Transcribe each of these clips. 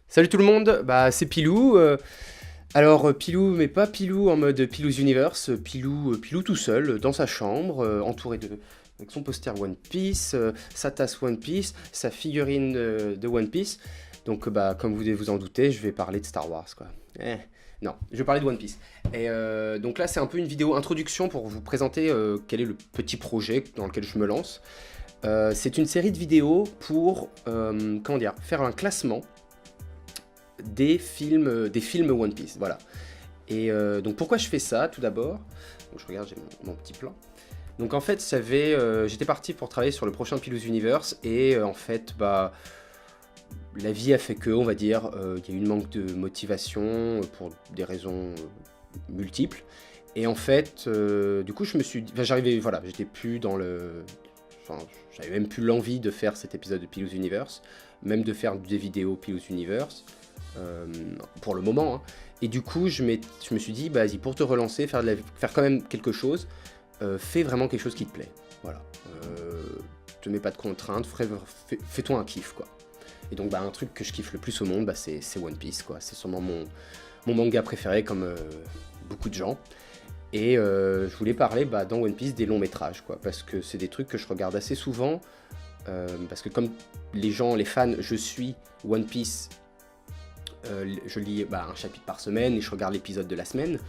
Salut tout le monde, bah c'est Pilou. Alors Pilou, mais pas Pilou en mode Pilou's Universe, Pilou tout seul dans sa chambre, entouré de avec son poster One Piece, sa tasse One Piece, sa figurine de One Piece. Donc bah comme vous devez vous en douter, je vais parler de Star Wars quoi. Non, je vais parler de One Piece. Et donc là c'est un peu une vidéo introduction pour vous présenter quel est le petit projet dans lequel je me lance. C'est une série de vidéos pour comment dire, faire un classement des films One Piece, voilà. Et donc pourquoi je fais ça tout d'abord? Donc je regarde, j'ai mon petit plan. Donc en fait, j'étais parti pour travailler sur le prochain Pilou's Universe et en fait, bah, la vie a fait que, on va dire, il y a eu une manque de motivation pour des raisons multiples. Et en fait, du coup, je me suis, enfin, j'arrivais, voilà, j'étais plus dans le, enfin, j'avais même plus l'envie de faire cet épisode de Pilou's Universe, même de faire des vidéos Pilou's Universe. Pour le moment, hein. Et du coup je me suis dit, bah, vas-y, pour te relancer, faire quand même quelque chose, fais vraiment quelque chose qui te plaît, voilà. Te mets pas de contraintes, fais-toi un kiff quoi. Et donc bah, un truc que je kiffe le plus au monde, bah, c'est One Piece quoi, c'est sûrement mon manga préféré comme beaucoup de gens. Et je voulais parler bah, dans One Piece des longs métrages quoi, parce que c'est des trucs que je regarde assez souvent, parce que comme les fans, je suis One Piece. Je lis un chapitre par semaine et je regarde l'épisode de la semaine,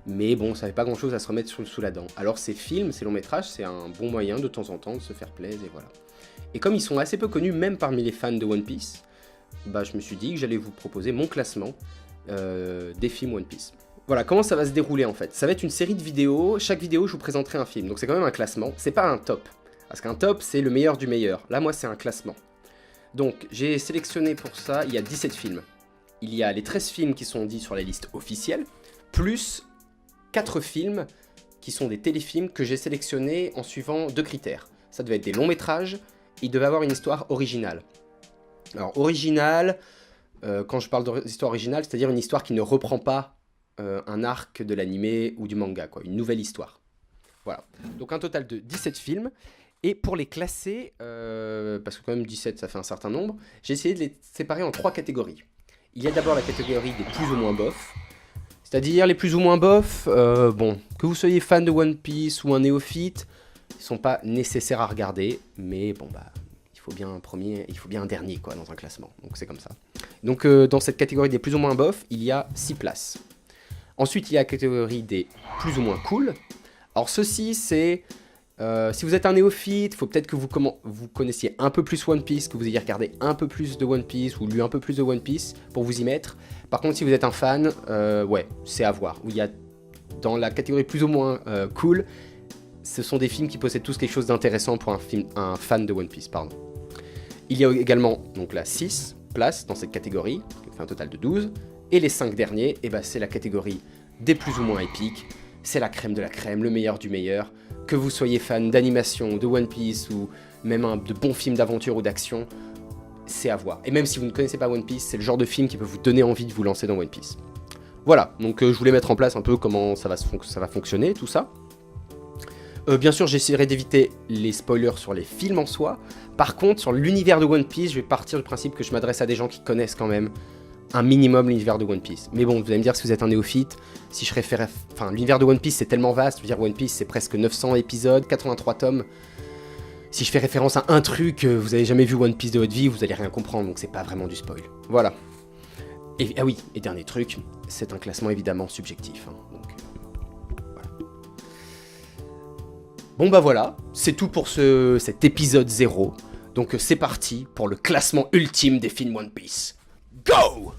mais bon, ça fait pas grand chose à se remettre sous la dent. Alors ces films, ces longs métrages, c'est un bon moyen de temps en temps de se faire plaisir et voilà. Et comme ils sont assez peu connus même parmi les fans de One Piece, bah je me suis dit que j'allais vous proposer mon classement des films One Piece. Voilà, comment ça va se dérouler en fait? Ça va être une série de vidéos, chaque vidéo je vous présenterai un film, donc c'est quand même un classement, c'est pas un top. Parce qu'un top c'est le meilleur du meilleur, là moi c'est un classement. Donc j'ai sélectionné pour ça, il y a 17 films. Il y a les 13 films qui sont dits sur la liste officielle, plus 4 films qui sont des téléfilms que j'ai sélectionnés en suivant 2 critères. Ça devait être des longs métrages, ils devaient avoir une histoire originale. Alors originale, quand je parle d'histoire originale, c'est-à-dire une histoire qui ne reprend pas un arc de l'animé ou du manga, quoi, une nouvelle histoire. Voilà, donc un total de 17 films. Et pour les classer, parce que quand même 17 ça fait un certain nombre, j'ai essayé de les séparer en 3 catégories. Il y a d'abord la catégorie des plus ou moins bof. C'est-à-dire les plus ou moins bof, bon, que vous soyez fan de One Piece ou un néophyte, ils sont pas nécessaires à regarder, mais bon bah, il faut bien un premier, il faut bien un dernier quoi dans un classement, donc c'est comme ça. Donc dans cette catégorie des plus ou moins bof, il y a 6 places. Ensuite il y a la catégorie des plus ou moins cool. Alors ceci c'est... si vous êtes un néophyte, il faut peut-être que vous connaissiez un peu plus One Piece, que vous ayez regardé un peu plus de One Piece ou lu un peu plus de One Piece pour vous y mettre. Par contre, si vous êtes un fan, ouais, c'est à voir. Il y a dans la catégorie plus ou moins cool, ce sont des films qui possèdent tous quelque chose d'intéressant pour un fan de One Piece, pardon. Il y a également donc là 6 places dans cette catégorie, qui fait un total de 12. Et les 5 derniers, eh ben, c'est la catégorie des plus ou moins épiques. C'est la crème de la crème, le meilleur du meilleur. Que vous soyez fan d'animation, de One Piece ou même de bons films d'aventure ou d'action, c'est à voir. Et même si vous ne connaissez pas One Piece, c'est le genre de film qui peut vous donner envie de vous lancer dans One Piece. Voilà, donc je voulais mettre en place un peu comment ça va fonctionner, tout ça. Bien sûr, j'essaierai d'éviter les spoilers sur les films en soi. Par contre, sur l'univers de One Piece, je vais partir du principe que je m'adresse à des gens qui connaissent quand même un minimum l'univers de One Piece. Mais bon, vous allez me dire si vous êtes un néophyte, si je réfère... Enfin, l'univers de One Piece c'est tellement vaste, je veux dire One Piece c'est presque 900 épisodes, 83 tomes. Si je fais référence à un truc, vous avez jamais vu One Piece de votre vie, vous allez rien comprendre, donc c'est pas vraiment du spoil. Voilà. Et, ah oui, et dernier truc, c'est un classement évidemment subjectif. Hein, donc, voilà. Bon bah voilà, c'est tout pour cet épisode 0. Donc c'est parti pour le classement ultime des films One Piece. Go!